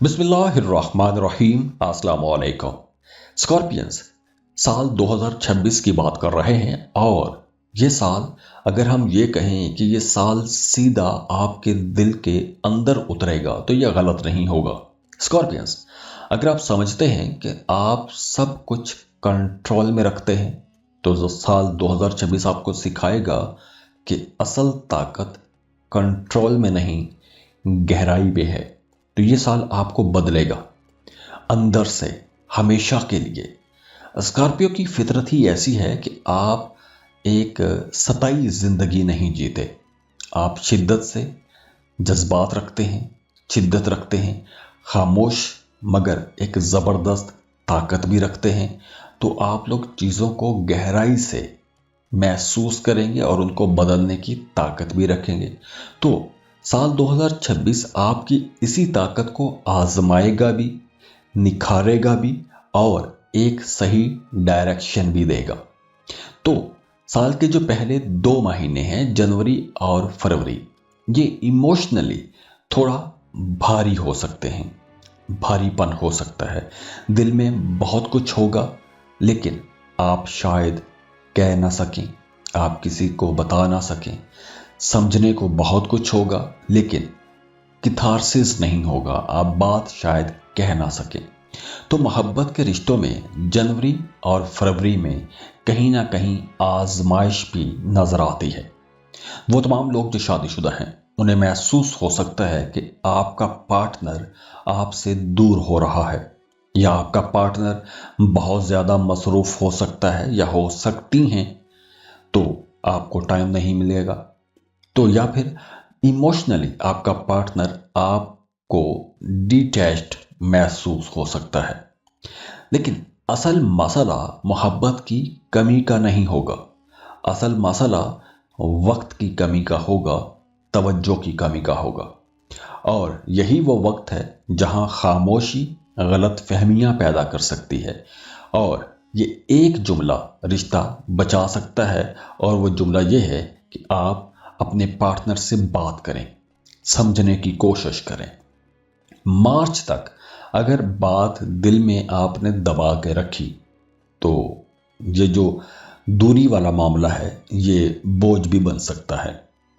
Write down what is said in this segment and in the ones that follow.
बिस्मिल्लाहिर्रहमानिर्रहीम। अस्सलाम वालेकुम। स्कॉर्पियंस, साल 2026 की बात कर रहे हैं और ये साल, अगर हम ये कहें कि ये साल सीधा आपके दिल के अंदर उतरेगा तो ये गलत नहीं होगा। स्कॉर्पियंस, अगर आप समझते हैं कि आप सब कुछ कंट्रोल में रखते हैं तो जो साल 2026 आपको सिखाएगा कि असल ताकत कंट्रोल में नहीं, गहराई में है। तो ये साल आपको बदलेगा अंदर से, हमेशा के लिए। स्कॉर्पियो की फितरत ही ऐसी है कि आप एक सताई जिंदगी नहीं जीते। आप शिद्दत से जज्बात रखते हैं, शिद्दत रखते हैं, खामोश मगर एक ज़बरदस्त ताकत भी रखते हैं। तो आप लोग चीज़ों को गहराई से महसूस करेंगे और उनको बदलने की ताकत भी रखेंगे। तो साल 2026 आपकी इसी ताकत को आजमाएगा भी, निखारेगा भी और एक सही डायरेक्शन भी देगा। तो साल के जो पहले 2 महीने हैं, जनवरी और फरवरी, ये इमोशनली थोड़ा भारी हो सकते हैं, भारीपन हो सकता है। दिल में बहुत कुछ होगा लेकिन आप शायद कह ना सकें, आप किसी को बता ना सकें। समझने को बहुत कुछ होगा लेकिन किथारसिस नहीं होगा, आप बात शायद कह ना सकें। तो मोहब्बत के रिश्तों में जनवरी और फरवरी में कहीं ना कहीं आजमाइश भी नजर आती है। वो तमाम लोग जो शादीशुदा हैं उन्हें महसूस हो सकता है कि आपका पार्टनर आपसे दूर हो रहा है, या आपका पार्टनर बहुत ज़्यादा मसरूफ हो सकता है, या हो सकती हैं तो आपको टाइम नहीं मिलेगा। तो या फिर इमोशनली आपका पार्टनर आपको डिटैच्ड महसूस हो सकता है। लेकिन असल मसला मोहब्बत की कमी का नहीं होगा, असल मसला वक्त की कमी का होगा, तवज्जो की कमी का होगा। और यही वो वक्त है जहां खामोशी गलत फहमियां पैदा कर सकती है और ये एक जुमला रिश्ता बचा सकता है। और वो जुमला ये है कि आप अपने पार्टनर से बात करें, समझने की कोशिश करें। मार्च तक अगर बात दिल में आपने दबा के रखी तो ये जो दूरी वाला मामला है ये बोझ भी बन सकता है।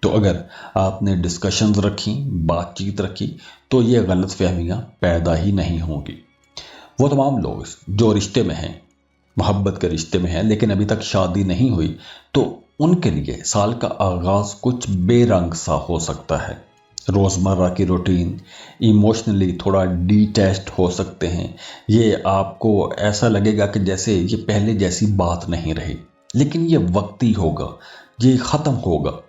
तो अगर आपने डिस्कशंस रखी, बातचीत रखी, तो ये गलत फहमियाँ पैदा ही नहीं होंगी। वो तमाम लोग जो रिश्ते में हैं, मोहब्बत के रिश्ते में हैं लेकिन अभी तक शादी नहीं हुई, तो उनके लिए साल का आगाज़ कुछ बेरंग सा हो सकता है। रोज़मर्रा की रूटीन, इमोशनली थोड़ा डिटैच्ड हो सकते हैं। ये आपको ऐसा लगेगा कि जैसे ये पहले जैसी बात नहीं रही, लेकिन ये वक्ती होगा, ये ख़त्म होगा।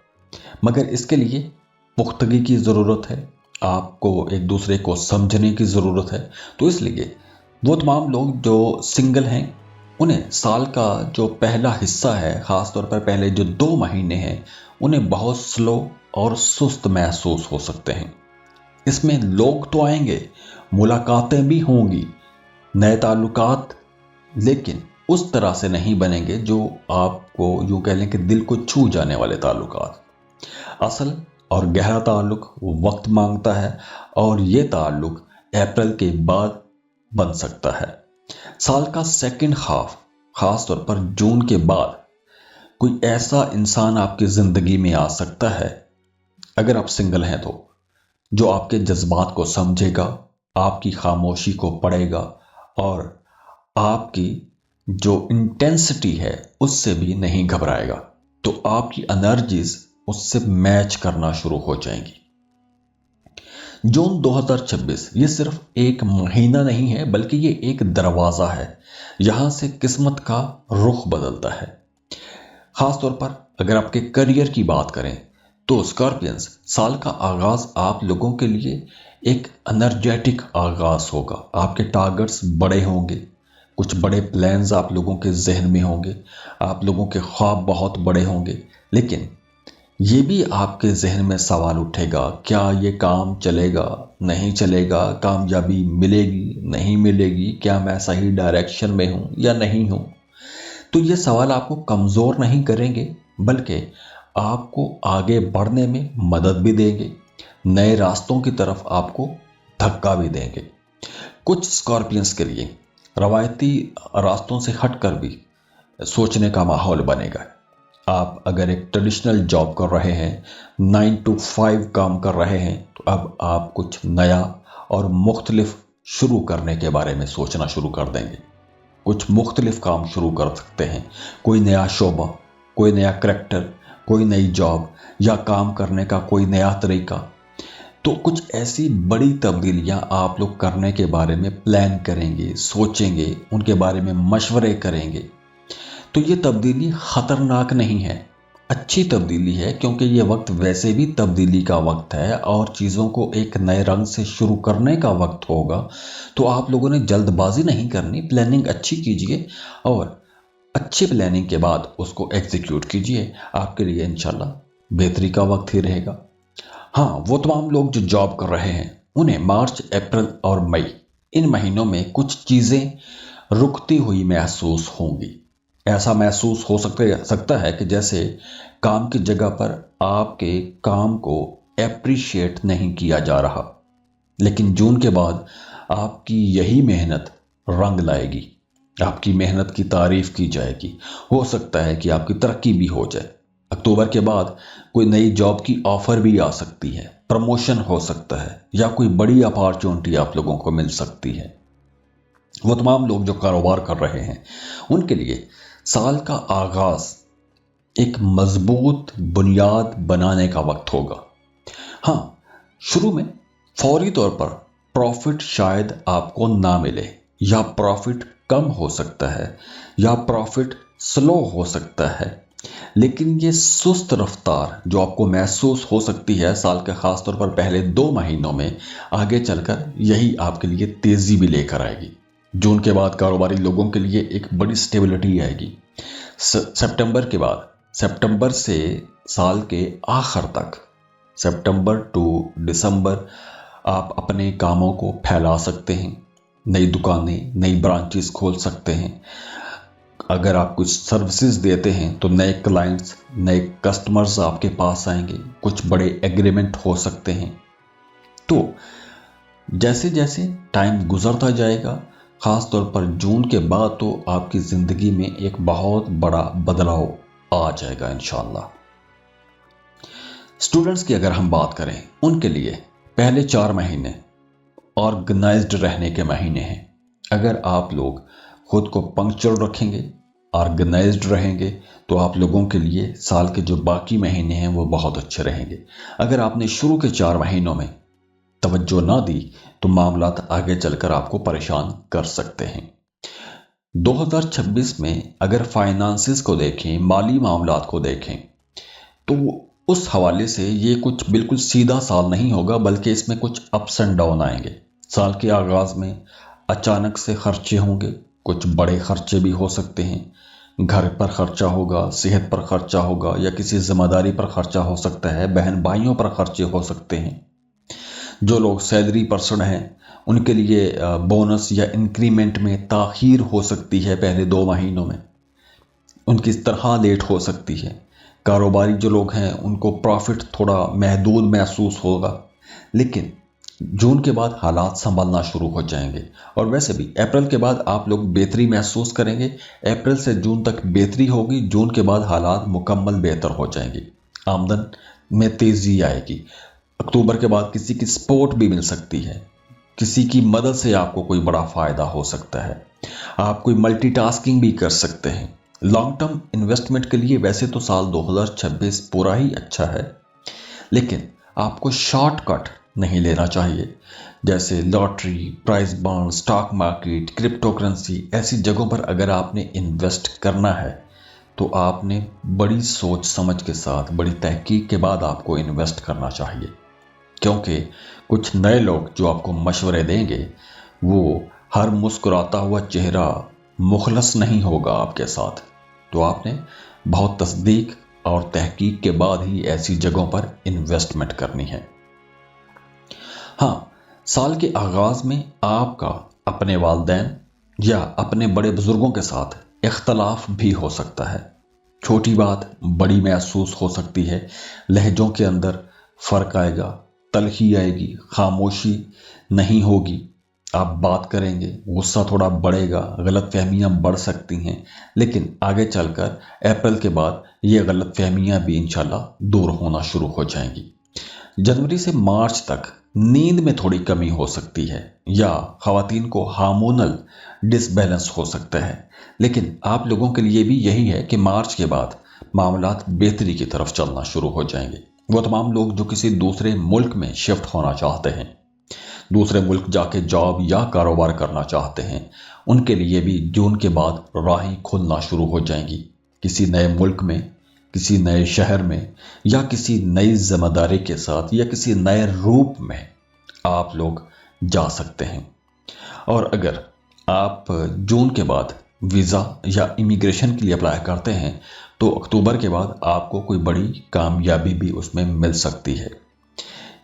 मगर इसके लिए पुख्तगी की ज़रूरत है, आपको एक दूसरे को समझने की ज़रूरत है। तो इसलिए वो तमाम लोग जो सिंगल हैं उन्हें साल का जो पहला हिस्सा है, ख़ास तौर पर पहले जो 2 महीने हैं, उन्हें बहुत स्लो और सुस्त महसूस हो सकते हैं। इसमें लोग तो आएंगे, मुलाकातें भी होंगी, नए ताल्लुकात, लेकिन उस तरह से नहीं बनेंगे जो आपको यूं कह लें कि दिल को छू जाने वाले ताल्लुकात। असल और गहरा ताल्लुक वक्त मांगता है और ये ताल्लुक अप्रैल के बाद बन सकता है। साल का सेकंड हाफ, खास तौर पर जून के बाद, कोई ऐसा इंसान आपकी जिंदगी में आ सकता है, अगर आप सिंगल हैं तो, जो आपके जज्बात को समझेगा, आपकी खामोशी को पढ़ेगा और आपकी जो इंटेंसिटी है उससे भी नहीं घबराएगा। तो आपकी एनर्जीज उससे मैच करना शुरू हो जाएंगी। जून 2026 ये सिर्फ एक महीना नहीं है बल्कि ये एक दरवाज़ा है, यहाँ से किस्मत का रुख बदलता है। ख़ास तौर पर अगर आपके करियर की बात करें तो स्कॉर्पियंस, साल का आगाज़ आप लोगों के लिए एक एनर्जेटिक आगाज़ होगा। आपके टारगेट्स बड़े होंगे, कुछ बड़े प्लान्स आप लोगों के जहन में होंगे, आप लोगों के ख्वाब बहुत बड़े होंगे। लेकिन ये भी आपके जहन में सवाल उठेगा, क्या ये काम चलेगा, नहीं चलेगा, कामयाबी मिलेगी, नहीं मिलेगी, क्या मैं सही डायरेक्शन में हूँ या नहीं हूँ। तो ये सवाल आपको कमज़ोर नहीं करेंगे बल्कि आपको आगे बढ़ने में मदद भी देंगे, नए रास्तों की तरफ आपको धक्का भी देंगे। कुछ स्कॉर्पियंस के लिए रवायती रास्तों से हटकर भी सोचने का माहौल बनेगा। आप अगर एक ट्रेडिशनल जॉब कर रहे हैं, 9 to 5 काम कर रहे हैं, तो अब आप कुछ नया और मुख्तलिफ शुरू करने के बारे में सोचना शुरू कर देंगे। कुछ मुख्तलिफ काम शुरू कर सकते हैं, कोई नया शोबा, कोई नया करैक्टर, कोई नई जॉब या काम करने का कोई नया तरीका। तो कुछ ऐसी बड़ी तब्दीलियां आप लोग करने के बारे में प्लान करेंगे, सोचेंगे, उनके बारे में मशवरे करेंगे। तो ये तब्दीली खतरनाक नहीं है, अच्छी तब्दीली है, क्योंकि ये वक्त वैसे भी तब्दीली का वक्त है और चीज़ों को एक नए रंग से शुरू करने का वक्त होगा। तो आप लोगों ने जल्दबाजी नहीं करनी, प्लानिंग अच्छी कीजिए और अच्छी प्लानिंग के बाद उसको एग्जीक्यूट कीजिए। आपके लिए इंशाल्लाह बेहतरी का वक्त ही रहेगा। हाँ, वो तमाम लोग जो जॉब कर रहे हैं, उन्हें मार्च, अप्रैल और मई, इन महीनों में कुछ चीज़ें रुकती हुई महसूस होंगी। ऐसा महसूस हो सकता है कि जैसे काम की जगह पर आपके काम को एप्रिशिएट नहीं किया जा रहा। लेकिन जून के बाद आपकी यही मेहनत रंग लाएगी, आपकी मेहनत की तारीफ की जाएगी। हो सकता है कि आपकी तरक्की भी हो जाए। अक्टूबर के बाद कोई नई जॉब की ऑफर भी आ सकती है, प्रमोशन हो सकता है या कोई बड़ी अपॉर्चुनिटी आप लोगों को मिल सकती है। वो तमाम लोग जो कारोबार कर रहे हैं, उनके लिए साल का आगाज एक मजबूत बुनियाद बनाने का वक्त होगा। हाँ, शुरू में फौरी तौर पर प्रॉफिट शायद आपको ना मिले, या प्रॉफिट कम हो सकता है, या प्रॉफिट स्लो हो सकता है। लेकिन ये सुस्त रफ्तार जो आपको महसूस हो सकती है साल के खास तौर पर पहले 2 महीनों में, आगे चलकर यही आपके लिए तेजी भी लेकर आएगी। जून के बाद कारोबारी लोगों के लिए एक बड़ी स्टेबिलिटी आएगी। सितंबर के बाद, सितंबर से साल के आखिर तक, सितंबर टू दिसंबर, आप अपने कामों को फैला सकते हैं। नई दुकानें, नई ब्रांचेस खोल सकते हैं। अगर आप कुछ सर्विसेज देते हैं तो नए क्लाइंट्स, नए कस्टमर्स आपके पास आएंगे, कुछ बड़े एग्रीमेंट हो सकते हैं। तो जैसे जैसे टाइम गुजरता जाएगा, खास तौर पर जून के बाद, तो आपकी ज़िंदगी में एक बहुत बड़ा बदलाव आ जाएगा इंशाल्लाह। स्टूडेंट्स की अगर हम बात करें, उनके लिए पहले 4 महीने ऑर्गेनाइज्ड रहने के महीने हैं। अगर आप लोग खुद को पंक्चुअल रखेंगे, ऑर्गेनाइज्ड रहेंगे, तो आप लोगों के लिए साल के जो बाकी महीने हैं वो बहुत अच्छे रहेंगे। अगर आपने शुरू के 4 महीनों में तवज्जो ना दी तो मामलात आगे चलकर आपको परेशान कर सकते हैं। 2026 में अगर फाइनेंसिस को देखें, माली मामलात को देखें, तो उस हवाले से ये कुछ बिल्कुल सीधा साल नहीं होगा, बल्कि इसमें कुछ अप्स एंड डाउन आएंगे। साल के आगाज में अचानक से खर्चे होंगे, कुछ बड़े खर्चे भी हो सकते हैं। घर पर खर्चा होगा, सेहत पर खर्चा होगा, या किसी जिम्मेदारी पर खर्चा हो सकता है, बहन भाइयों पर खर्चे हो सकते हैं। जो लोग सैलरी पर्सन हैं, उनके लिए बोनस या इंक्रीमेंट में ताखीर हो सकती है। पहले 2 महीनों में उनकी तनख्वाह लेट हो सकती है। कारोबारी जो लोग हैं, उनको प्रॉफिट थोड़ा महदूद महसूस होगा। लेकिन जून के बाद हालात संभलना शुरू हो जाएंगे। और वैसे भी अप्रैल के बाद आप लोग बेहतरी महसूस करेंगे। अप्रैल से जून तक बेहतरी होगी, जून के बाद हालात मुकम्मल बेहतर हो जाएंगे, आमदन में तेज़ी आएगी। अक्टूबर के बाद किसी की सपोर्ट भी मिल सकती है, किसी की मदद से आपको कोई बड़ा फ़ायदा हो सकता है। आप कोई मल्टीटास्किंग भी कर सकते हैं। लॉन्ग टर्म इन्वेस्टमेंट के लिए वैसे तो साल 2026 पूरा ही अच्छा है, लेकिन आपको शॉर्टकट नहीं लेना चाहिए। जैसे lottery, price bond, stock market, crypto currency, ऐसी जगहों पर अगर आपने इन्वेस्ट करना है तो आपने बड़ी सोच समझ के साथ, बड़ी तहकीक के बाद आपको इन्वेस्ट करना चाहिए। क्योंकि कुछ नए लोग जो आपको मशवरे देंगे, वो हर मुस्कुराता हुआ चेहरा मुखलस नहीं होगा आपके साथ। तो आपने बहुत तस्दीक और तहकीक के बाद ही ऐसी जगहों पर इन्वेस्टमेंट करनी है। हाँ, साल के आगाज में आपका अपने वालिदैन या अपने बड़े बुजुर्गों के साथ इख्तलाफ भी हो सकता है। छोटी बात बड़ी महसूस हो सकती है। लहजों के अंदर फ़र्क आएगा, तलखी आएगी, खामोशी नहीं होगी। आप बात करेंगे, गुस्सा थोड़ा बढ़ेगा, गलत फहमियाँ बढ़ सकती हैं, लेकिन आगे चलकर अप्रैल के बाद ये गलत फहमियाँ भी इंशाल्लाह दूर होना शुरू हो जाएंगी। जनवरी से मार्च तक नींद में थोड़ी कमी हो सकती है या ख़वातीन को हार्मोनल डिसबैलेंस हो सकता है, लेकिन आप लोगों के लिए भी यही है कि मार्च के बाद मामलात बेहतरी की तरफ चलना शुरू हो जाएंगे। वो तमाम लोग जो किसी दूसरे मुल्क में शिफ्ट होना चाहते हैं, दूसरे मुल्क जाके जॉब या कारोबार करना चाहते हैं, उनके लिए भी जून के बाद राहें खुलना शुरू हो जाएंगी। किसी नए मुल्क में, किसी नए शहर में या किसी नई जिम्मेदारी के साथ या किसी नए रूप में आप लोग जा सकते हैं। और अगर आप जून के बाद वीज़ा या इमिग्रेशन के लिए अप्लाई करते हैं तो अक्टूबर के बाद आपको कोई बड़ी कामयाबी भी उसमें मिल सकती है।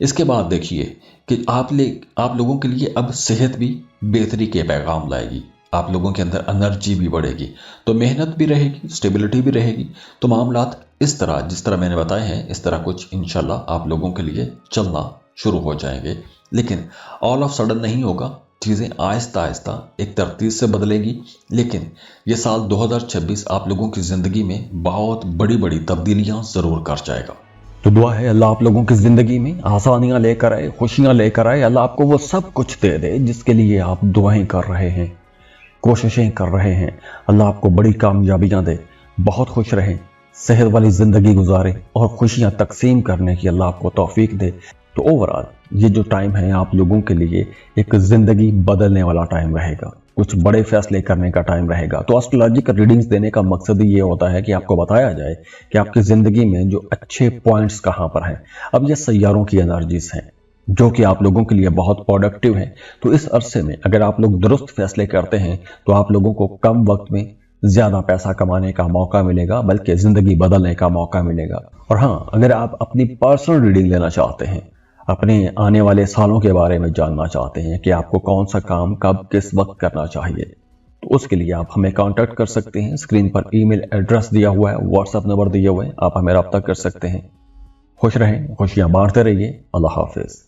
इसके बाद देखिए कि आप लोगों के लिए अब सेहत भी बेहतरी के पैगाम लाएगी, आप लोगों के अंदर एनर्जी भी बढ़ेगी, तो मेहनत भी रहेगी, स्टेबिलिटी भी रहेगी। तो मामलात इस तरह जिस तरह मैंने बताए हैं इस तरह कुछ इंशाल्लाह आप लोगों के लिए चलना शुरू हो जाएंगे। लेकिन ऑल ऑफ सडन नहीं होगा, चीज़ें आहिस्ता आहिस्ता एक तरतीब से बदलेगी। लेकिन ये साल 2026 आप लोगों की ज़िंदगी में बहुत बड़ी बड़ी तब्दीलियां ज़रूर कर जाएगा। तो दुआ है अल्लाह आप लोगों की ज़िंदगी में आसानियां लेकर आए, खुशियां लेकर आए। अल्लाह आपको वो सब कुछ दे दे जिसके लिए आप दुआएं कर रहे हैं, कोशिशें कर रहे हैं। अल्लाह आपको बड़ी कामयाबियां दे, बहुत खुश रहें, सेहत वाली ज़िंदगी गुजारें और खुशियां तकसीम करने की अल्लाह आपको तौफीक दे। तो ओवरऑल ये जो टाइम है आप लोगों के लिए एक ज़िंदगी बदलने वाला टाइम रहेगा, कुछ बड़े फैसले करने का टाइम रहेगा। तो एस्ट्रोलॉजी का रीडिंग्स देने का मकसद ही ये होता है कि आपको बताया जाए कि आपकी ज़िंदगी में जो अच्छे पॉइंट्स कहाँ पर हैं। अब ये सैयारों की एनर्जीज हैं जो कि आप लोगों के लिए बहुत प्रोडक्टिव हैं। तो इस अरसे में अगर आप लोग दुरुस्त फैसले करते हैं तो आप लोगों को कम वक्त में ज़्यादा पैसा कमाने का मौका मिलेगा, बल्कि ज़िंदगी बदलने का मौका मिलेगा। और हाँ, अगर आप अपनी पर्सनल रीडिंग लेना चाहते हैं, अपने आने वाले सालों के बारे में जानना चाहते हैं कि आपको कौन सा काम कब किस वक्त करना चाहिए, तो उसके लिए आप हमें कांटेक्ट कर सकते हैं। स्क्रीन पर ईमेल एड्रेस दिया हुआ है, व्हाट्सएप नंबर दिए हुए हैं, आप हमें रब्ता कर सकते हैं। खुश रहें, खुशियां बांटते रहिए। अल्लाह हाफिज।